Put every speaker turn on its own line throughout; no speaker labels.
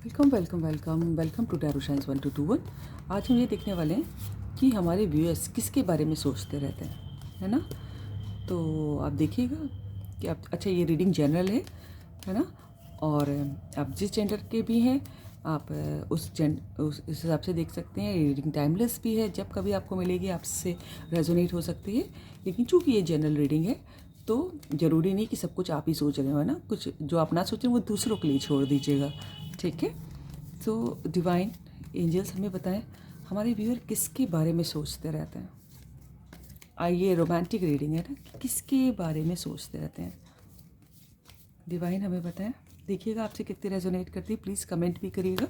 Welcome welcome welcome welcome to tarot science 1221। आज हम ये देखने वाले हैं कि हमारे व्यूअर्स किसके बारे में सोचते रहते हैं, है ना। तो आप देखिएगा कि आप अच्छा ये रीडिंग जनरल है ना। और आप जिस जेंडर के भी हैं आप उस हिसाब से देख सकते हैं। ये रीडिंग टाइमलेस भी है, जब कभी आपको मिलेगी आपसे रेजोनेट हो सकती है। लेकिन चूंकि ये जनरल रीडिंग है तो ज़रूरी नहीं कि सब कुछ आप ही सोच रहे हो, है ना। कुछ जो आप ना सोचें वो दूसरों के लिए छोड़ दीजिएगा, ठीक है। तो डिवाइन एंजल्स हमें बताएं हमारे व्यूअर किसके बारे में सोचते रहते हैं। आइए रोमांटिक रीडिंग है ना, कि किसके बारे में सोचते रहते हैं। डिवाइन हमें बताएं, देखिएगा आपसे कितनी रेजोनेट करती है, प्लीज़ कमेंट भी करिएगा।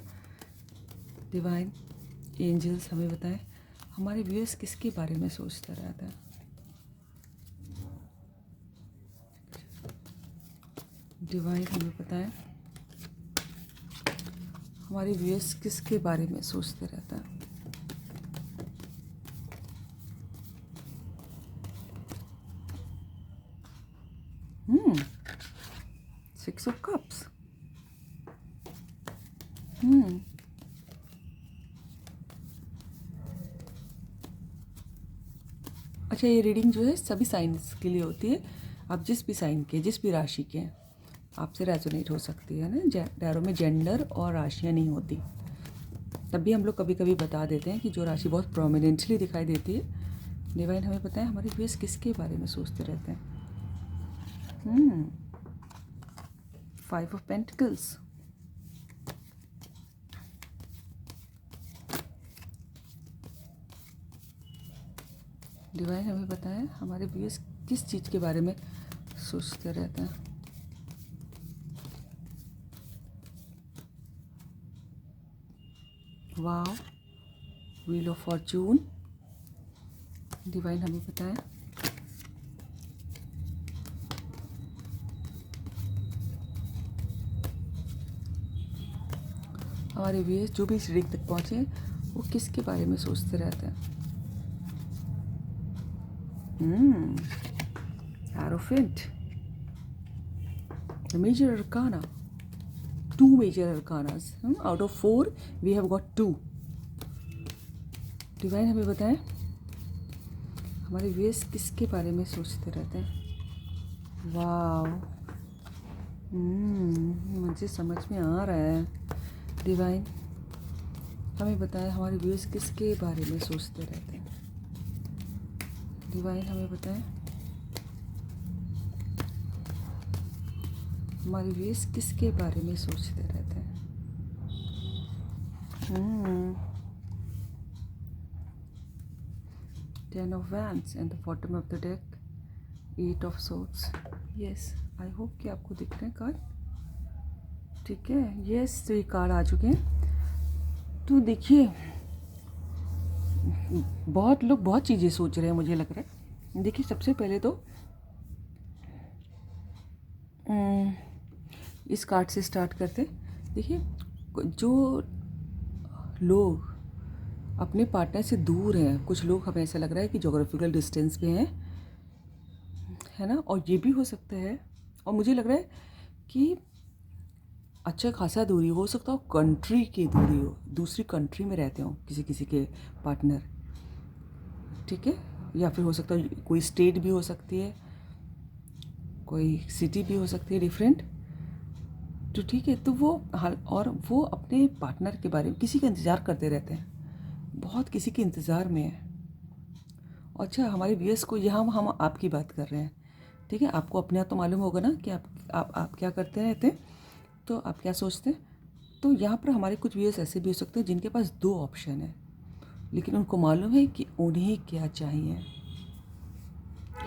डिवाइन एंजल्स हमें बताएं हमारे व्यूअर्स किसके बारे में सोचते रहते हैं। डिवाइन हमें बताएं हमारे व्यूअर्स किसके बारे में सोचते रहते हैं। Six of cups. अच्छा, ये रीडिंग जो है सभी साइंस के लिए होती है। आप जिस भी साइन के, जिस भी राशि के हैं, आपसे रेजोनेट हो सकती है ना। टैरो में जेंडर और राशियाँ नहीं होती। तब भी हम लोग कभी कभी बता देते हैं कि जो राशि बहुत प्रोमिनेंटली दिखाई देती है। डिवाइन हमें पता है हमारे व्यूअर्स किसके बारे में सोचते रहते हैं। 5 ऑफ पेंटिकल्स। डिवाइन हमें पता है हमारे व्यूअर्स किस चीज़ के बारे में सोचते रहते हैं। वाव, व्हील ऑफ फॉर्चून। डिवाइन हमें पता है हमारे व्यूअर्स जो भी इस रीडिंग तक पहुँचे वो किसके बारे में सोचते रहते हैं। Hierophant, the major arcana, 2 major arcanas. Out of 4 we have got 2. Divine हमें बताएं हमारे व्यूअर्स किसके बारे में सोचते रहते हैं। वाव, मुझे समझ में आ रहा है। डिवाइन हमें बताएं हमारे व्यूअर्स किसके बारे में सोचते रहते हैं। डिवाइन हमें बताएं हमारे व्यूअर्स किसके बारे में सोचते रहते हैं। Ten of Wands and the bottom of the deck 8 of Swords. Yes, I hope कि आपको दिख रहे हैं कार्ड, ठीक है। यस, तो ये कार्ड आ चुके हैं। तो देखिए बहुत लोग बहुत चीज़ें सोच रहे हैं, मुझे लग रहा है। देखिए सबसे पहले तो इस कार्ड से स्टार्ट करते। देखिए जो लोग अपने पार्टनर से दूर हैं, कुछ लोग हमें ऐसा लग रहा है कि जोग्राफिकल डिस्टेंस पे हैं, है ना। और ये भी हो सकता है, और मुझे लग रहा है कि अच्छा खासा दूरी हो सकता हो, कंट्री की दूरी हो, दूसरी कंट्री में रहते हो किसी किसी के पार्टनर, ठीक है। या फिर हो सकता है कोई स्टेट भी हो सकती है, कोई सिटी भी हो सकती है डिफरेंट। तो ठीक है, तो वो हाल, और वो अपने पार्टनर के बारे में किसी का इंतज़ार करते रहते हैं, बहुत किसी के इंतज़ार में है। अच्छा, हमारे व्यूअर्स को यहाँ हम आपकी बात कर रहे हैं, ठीक है। आपको अपने आप तो मालूम होगा ना कि आप क्या करते रहते हैं, तो आप क्या सोचते हैं। तो यहाँ पर हमारे कुछ व्यूअर्स ऐसे भी हो सकते हैं जिनके पास 2 ऑप्शन है, लेकिन उनको मालूम है कि उन्हें क्या चाहिए।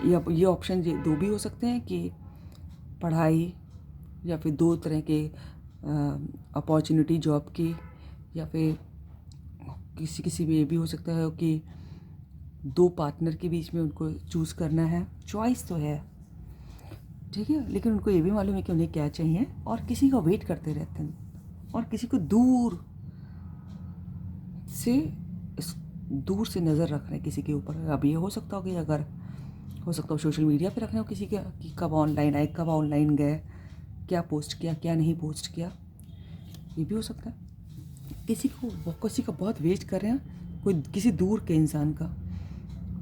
या ये ऑप्शन ये 2 भी हो सकते हैं कि पढ़ाई, या फिर 2 तरह के अपॉर्चुनिटी जॉब की, या फिर किसी में ये भी हो सकता है कि 2 पार्टनर के बीच में उनको चूज़ करना है। चॉइस तो है, ठीक है, लेकिन उनको ये भी मालूम है कि उन्हें क्या चाहिए, और किसी का वेट करते रहते हैं, और किसी को दूर से नज़र रख रहे हैं किसी के ऊपर। अब ये हो सकता हो कि अगर हो सकता हो सोशल मीडिया पे रख रहे हो किसी के, कि कब ऑनलाइन आए, कब ऑनलाइन गए, क्या पोस्ट किया, क्या नहीं पोस्ट किया। ये भी हो सकता है। किसी का बहुत वेस्ट कर रहे हैं, कोई किसी दूर के इंसान का,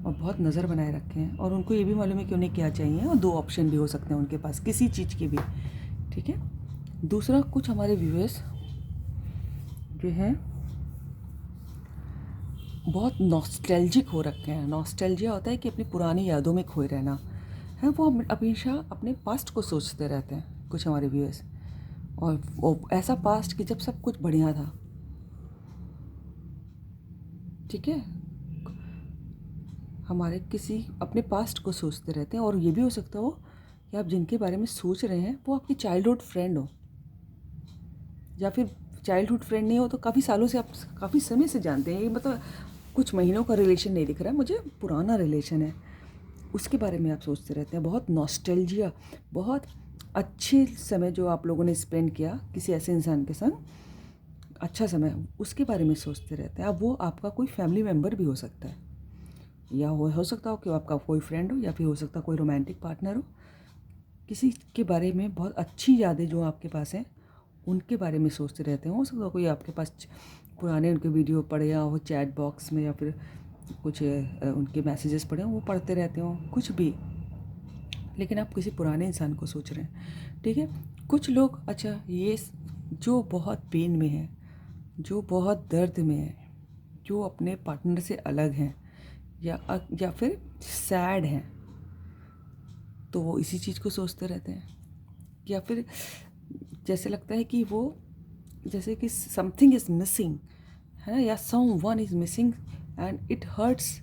और बहुत नज़र बनाए रखे हैं, और उनको ये भी मालूम है कि उन्हें क्या चाहिए, और 2 ऑप्शन भी हो सकते हैं उनके पास किसी चीज़ के भी। ठीक है। दूसरा, कुछ हमारे व्यूअर्स जो हैं बहुत नॉस्टैल्जिक हो रखे हैं। नॉस्टैल्जिया होता है कि अपनी पुरानी यादों में खोए रहना है। वो हमेशा अपने पास्ट को सोचते रहते हैं कुछ हमारे व्यूअर्स, और वो ऐसा पास्ट कि जब सब कुछ बढ़िया था। ठीक है। हमारे किसी अपने पास्ट को सोचते रहते हैं, और ये भी हो सकता हो कि आप जिनके बारे में सोच रहे हैं वो आपकी चाइल्डहुड फ्रेंड हो, या फिर चाइल्डहुड फ्रेंड नहीं हो तो काफ़ी सालों से आप काफ़ी समय से जानते हैं। ये मतलब कुछ महीनों का रिलेशन नहीं दिख रहा है मुझे, पुराना रिलेशन है, उसके बारे में आप सोचते रहते हैं। बहुत नॉस्टैल्जिया, बहुत अच्छे समय जो आप लोगों ने स्पेंड किया किसी ऐसे इंसान के संग, अच्छा समय, उसके बारे में सोचते रहते हैं। अब वो आपका कोई फैमिली मेम्बर भी हो सकता है, या हो सकता हो कि वो आपका कोई फ्रेंड हो, या फिर हो सकता है कोई रोमांटिक पार्टनर हो। किसी के बारे में बहुत अच्छी यादें जो आपके पास हैं उनके बारे में सोचते रहते हैं। हो सकता है कोई आपके पास पुराने उनके वीडियो पढ़े या हो चैट बॉक्स में, या फिर कुछ उनके मैसेजेस पढ़े हों, वो पढ़ते रहते हो, कुछ भी, लेकिन आप किसी पुराने इंसान को सोच रहे हैं। ठीक है। कुछ लोग, अच्छा, ये जो बहुत पेन में है, जो बहुत दर्द में है, जो अपने पार्टनर से अलग हैं, या फिर सैड हैं, तो वो इसी चीज़ को सोचते रहते हैं। या फिर जैसे लगता है कि वो, जैसे कि समथिंग इज़ मिसिंग है, या someone is missing and it hurts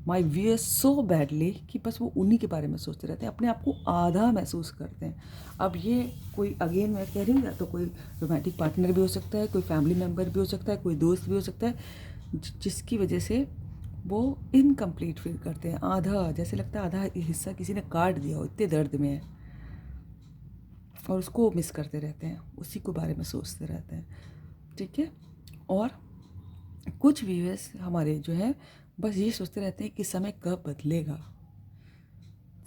my viewers so badly, कि बस वो उन्हीं के बारे में सोचते रहते हैं, अपने आप को आधा महसूस करते हैं। अब ये कोई, अगेन मैं कह रही हूँ, या तो कोई रोमांटिक पार्टनर भी हो सकता है, कोई फैमिली मेम्बर भी हो सकता है, कोई दोस्त भी हो सकता है, जिसकी वजह से वो इनकम्प्लीट फील करते हैं, आधा, जैसे लगता है आधा हिस्सा किसी ने काट दिया हो, इतने दर्द में है, और उसको मिस करते रहते हैं, उसी को बारे में सोचते रहते हैं। ठीक है। और कुछ व्यूअर्स हमारे जो है बस ये सोचते रहते हैं कि समय कब बदलेगा,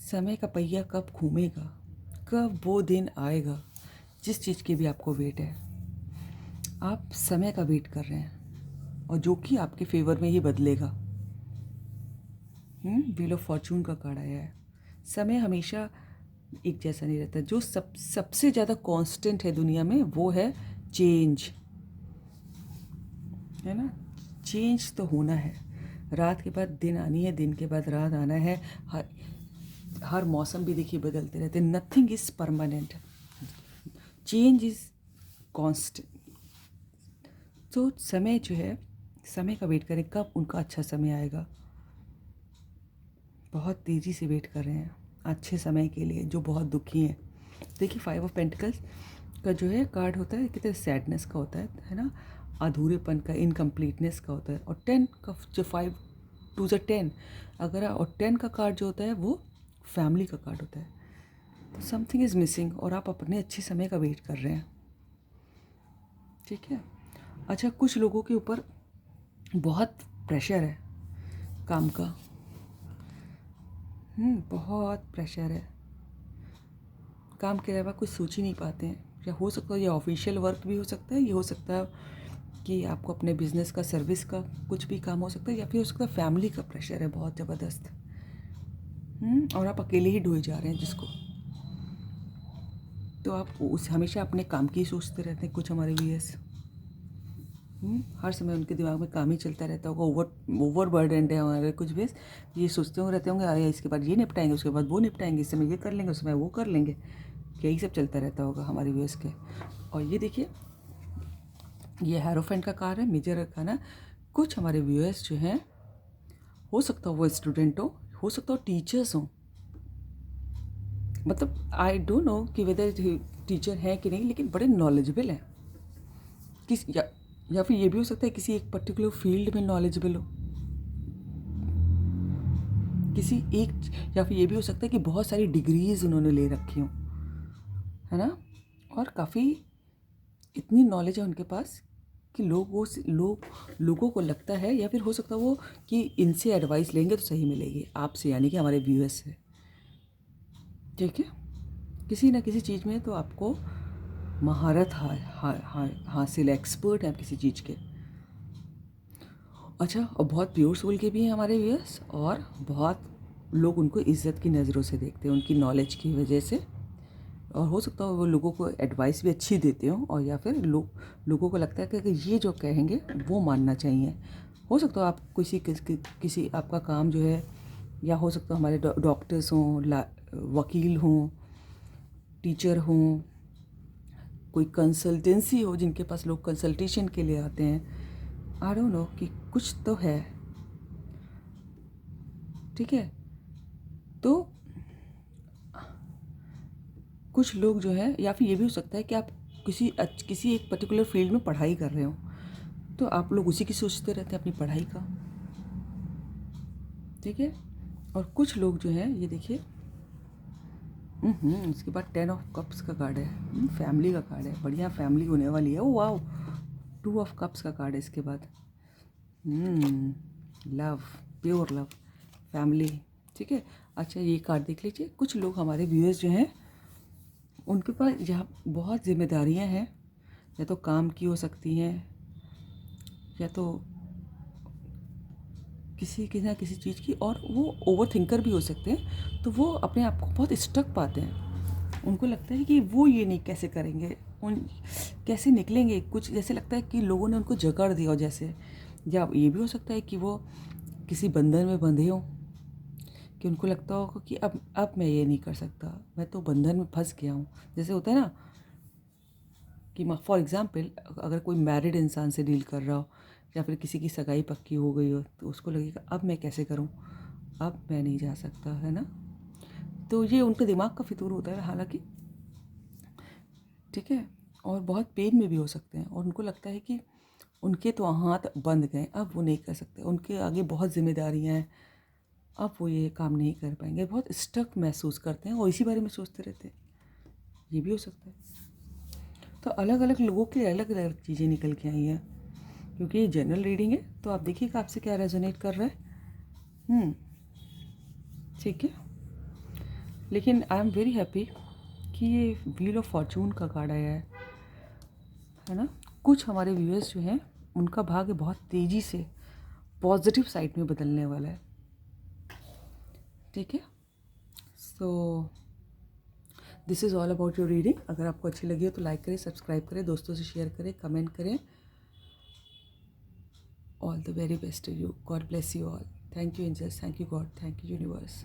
समय का पहिया कब घूमेगा, कब वो दिन आएगा जिस चीज़ की भी आपको वेट है। आप समय का वेट कर रहे हैं, और जो कि आपके फेवर में ही बदलेगा। व्हील ऑफ फॉर्चून का कार्ड आया है। समय हमेशा एक जैसा नहीं रहता। जो सबसे ज़्यादा कांस्टेंट है दुनिया में वो है चेंज, है ना। चेंज तो होना है, रात के बाद दिन आनी है, दिन के बाद रात आना है। हर मौसम भी देखिए बदलते रहते हैं। Nothing is permanent, change is constant. तो समय जो है, समय का वेट करें, कब उनका अच्छा समय आएगा। बहुत तेज़ी से वेट कर रहे हैं अच्छे समय के लिए, जो बहुत दुखी हैं। देखिए 5 ऑफ पेंटिकल्स का जो है कार्ड होता है, कितने सैडनेस का होता है ना, अधूरेपन का, इनकम्प्लीटनेस का होता है। और 10 का जो 5 टू ज़ 10, अगर, और 10 का कार्ड जो होता है वो फैमिली का कार्ड होता है। तो समथिंग इज़ मिसिंग, और आप अपने अच्छे समय का वेट कर रहे हैं। ठीक है। अच्छा, कुछ लोगों के ऊपर बहुत प्रेशर है काम का, बहुत प्रेशर है, काम के अलावा कुछ सोच ही नहीं पाते हैं। या हो सकता है ये ऑफिशियल वर्क भी हो सकता है, ये हो सकता है कि आपको अपने बिजनेस का, सर्विस का कुछ भी काम हो सकता है, या फिर हो सकता है फैमिली का प्रेशर है बहुत ज़बरदस्त, और आप अकेले ही ढोए जा रहे हैं जिसको। तो आप उस हमेशा अपने काम की सोचते रहते हैं। कुछ हमारे व्यूअर्स हर समय उनके दिमाग में काम ही चलता रहता होगा, ओवर बर्डन है हमारे कुछ भी, ये सोचते हुए रहते होंगे, अरे इसके बाद ये निपटाएंगे, उसके बाद वो निपटाएंगे, इस समय ये कर लेंगे, उस समय वो कर लेंगे, यही सब चलता रहता होगा हमारे व्यूअर्स के। और ये देखिए, ये हेरोफेंट का कार्ड है, मेजर का ना। कुछ हमारे व्यूअर्स जो हैं, हो सकता हो वो स्टूडेंट हो सकता हो टीचर्स हों, मतलब आई डोंट नो कि वेदर टीचर हैं कि नहीं, लेकिन बड़े नॉलेजेबल हैं किस, या फिर ये भी हो सकता है किसी एक पर्टिकुलर फील्ड में नॉलेजेबल हो किसी एक, या फिर ये भी हो सकता है कि बहुत सारी डिग्रीज उन्होंने ले रखी हों, है ना, और काफ़ी इतनी नॉलेज है उनके पास कि लोगों को लगता है, या फिर हो सकता है वो कि इनसे एडवाइस लेंगे तो सही मिलेगी, आपसे, यानी कि हमारे व्यूअर्स से। ठीक है। किसी ना किसी चीज़ में तो आपको महारत हासिल, एक्सपर्ट हैं आप किसी चीज़ के। अच्छा, और बहुत प्योर सोल के भी हैं हमारे व्यूअर्स, और बहुत लोग उनको इज़्ज़त की नज़रों से देखते हैं उनकी नॉलेज की वजह से। और हो सकता है वो लोगों को एडवाइस भी अच्छी देते हों, और या फिर लोगों को लगता है कि ये जो कहेंगे वो मानना चाहिए। हो सकता है आप किसी आपका काम जो है, या हो सकता है हमारे डॉक्टर्स हों, वकील हों, टीचर हों, कोई कंसल्टेंसी हो जिनके पास लोग कंसल्टेशन के लिए आते हैं। आई डोंट नो कि कुछ तो है, ठीक है। तो कुछ लोग जो है, या फिर ये भी हो सकता है कि आप किसी एक पर्टिकुलर फील्ड में पढ़ाई कर रहे हो, तो आप लोग उसी की सोचते रहते हैं अपनी पढ़ाई का, ठीक है। और कुछ लोग जो हैं, ये देखिए, इसके बाद 10 ऑफ कप्स का कार्ड है, फैमिली का कार्ड है, बढ़िया फैमिली होने वाली है। ओ वाओ, 2 ऑफ कप्स का कार्ड है इसके बाद। लव, प्योर लव, फैमिली, ठीक है। अच्छा, ये कार्ड देख लीजिए। कुछ लोग हमारे व्यूअर्स जो हैं, उनके पास जहाँ बहुत जिम्मेदारियाँ हैं, या तो काम की हो सकती हैं, या तो किसी ना किसी चीज़ की, और वो ओवर थिंकर भी हो सकते हैं। तो वो अपने आप को बहुत स्टक पाते हैं। उनको लगता है कि वो ये नहीं कैसे करेंगे, उन कैसे निकलेंगे, कुछ जैसे लगता है कि लोगों ने उनको जकड़ दिया हो जैसे। या ये भी हो सकता है कि वो किसी बंधन में बंधे हों, कि उनको लगता हो कि अब मैं ये नहीं कर सकता, मैं तो बंधन में फंस गया हूँ। जैसे होता है ना कि फॉर एग्ज़ाम्पल, अगर कोई मैरिड इंसान से डील कर रहा हो, या फिर किसी की सगाई पक्की हो गई हो, तो उसको लगेगा अब मैं कैसे करूं, अब मैं नहीं जा सकता, है ना। तो ये उनके दिमाग का फितूर होता है हालांकि, ठीक है। और बहुत पेन में भी हो सकते हैं, और उनको लगता है कि उनके तो हाथ बंद गए, अब वो नहीं कर सकते, उनके आगे बहुत जिम्मेदारियां हैं, अब वो ये काम नहीं कर पाएंगे, बहुत स्टक महसूस करते हैं और इसी बारे में सोचते रहते हैं। ये भी हो सकता है। तो अलग अलग लोगों की अलग अलग चीज़ें निकल के आई हैं, क्योंकि ये जनरल रीडिंग है, तो आप देखिएगा आपसे क्या रेजोनेट कर रहा है। ठीक है। लेकिन आई एम वेरी हैप्पी कि ये व्हील ऑफ फॉर्चून का कार्ड आया है ना। कुछ हमारे व्यूअर्स जो हैं, उनका भाग्य बहुत तेज़ी से पॉजिटिव साइड में बदलने वाला है, ठीक है। So this is all about your reading. अगर आपको अच्छी लगी हो तो लाइक करें, सब्सक्राइब करें, दोस्तों से शेयर करें, कमेंट करें। All the very best to you. God bless you all. Thank you, angels. Thank you, God. Thank you, universe.